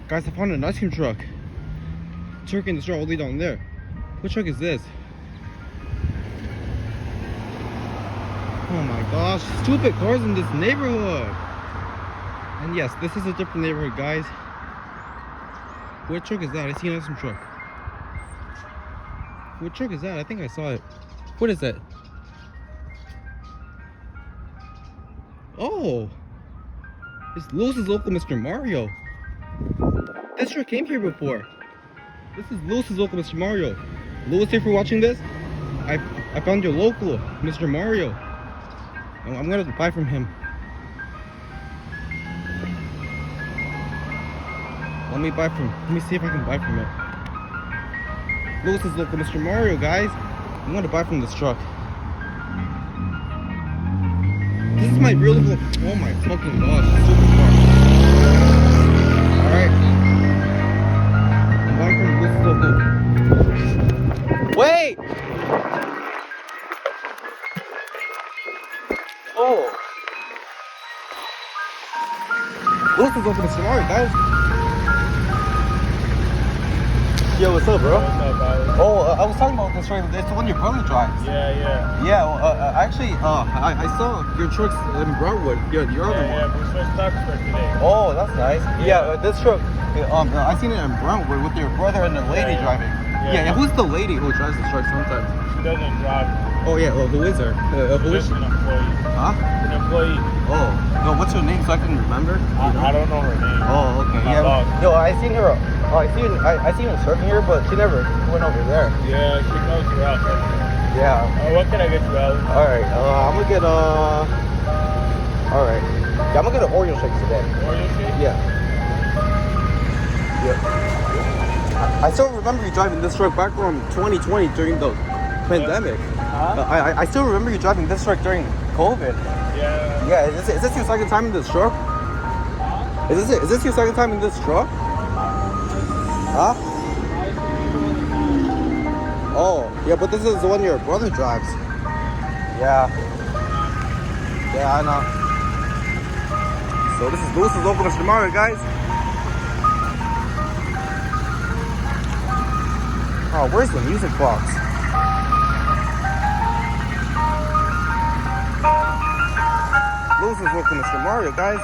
Guys, I found an ice cream truck. Turkey in the store all the way down there. What truck is this? Oh my gosh, stupid cars in this neighborhood. And yes, this is a different neighborhood, guys. What truck is that? I see an ice cream truck. What truck is that? I think I saw it. What is that? Oh, it's Lewis's local Mr. Mario. This truck came here before. This is Lewis's local Mr. Mario. Lewis, if you're watching this, I found your local Mr. Mario. I'm gonna buy from him. Let me see if I can buy from it. Lewis's local Mr. Mario, guys. I'm gonna buy from this truck. This is my real local. Oh my fucking gosh, super car. Alright. I'm buying from Lewis's local. Wait! Oh. Lewis's local Mr. Mario, guys. Yo, what's up, bro? What's up, buddy? Oh, I was talking about this truck. It's the one your brother drives. Yeah. Yeah, well, actually, I saw your trucks in Broadwood. Your other one. Yeah, we switched trucks for today. Oh, that's nice. Yeah, this truck. I seen it in Brownwood with your brother and the lady driving. Yeah. Who's the lady who drives this truck sometimes? She doesn't drive. Oh yeah. Well, who is her? Who is Just she? an employee. Huh? An employee. Oh. No. What's her name so I can remember? I don't know her name. Oh, okay. My Yeah. dog. Yo, I seen her. I seen her surfing here, but she never went over there. Yeah, she knows her out. Yeah. What can I get you, Alex? All right. I'm gonna get All right. Yeah, I'm gonna get an Oreo shake today. Oreo shake? Yeah. I still remember you driving this truck back from 2020 during the pandemic. Huh? I still remember you driving this truck during COVID. Yeah. Yeah, is this your second time in this truck? Is this your second time in this truck? Huh? Oh, yeah, but this is the one your brother drives. Yeah. Yeah, I know. So this is Lewis's local Mr. Mario, guys. Oh, where's the music box? Lewis's local Mr. Mario, guys.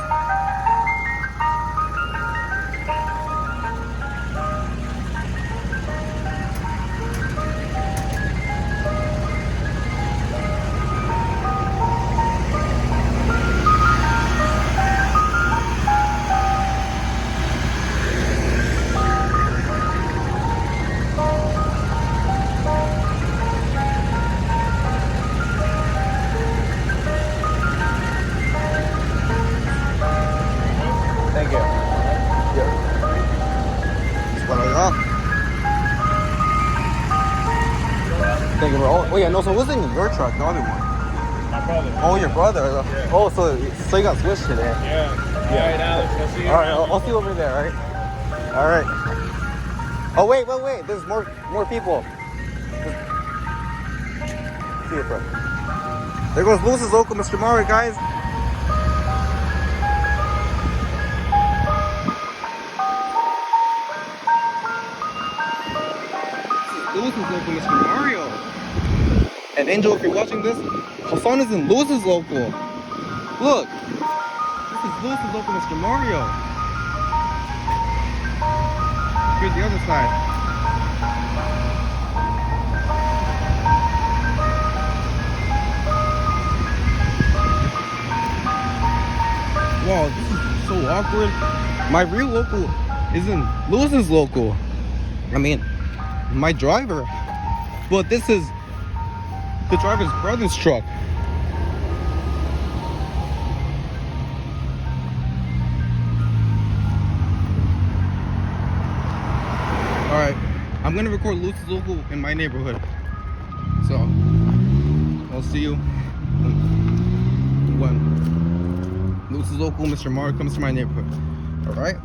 Thank you. Yeah. That's what I got. Thank you, bro. Oh, yeah, no, so what's in your truck, the other one? My brother. Oh, your brother. Yeah. Oh, so you got switched today. Yeah. Alright, Alex, I'll see you. All right, I'll see you over there, all right? All right. Oh, wait. There's more people. See you, bro. There goes Lewis's local Mr. Mario, guys. Lewis's local Mr. Mario. And Angel, if you're watching this, Hassan is in Lewis's local. Look. This is Lewis's local Mr. Mario. Here's the other side. Wow, this is so awkward. My real local isn't Lewis's local. I mean, my driver. But this is the driver's brother's truck. Alright, I'm gonna record Lewis's local in my neighborhood. So, I'll see you when Lewis's local Mr. Mario comes to my neighborhood. Alright?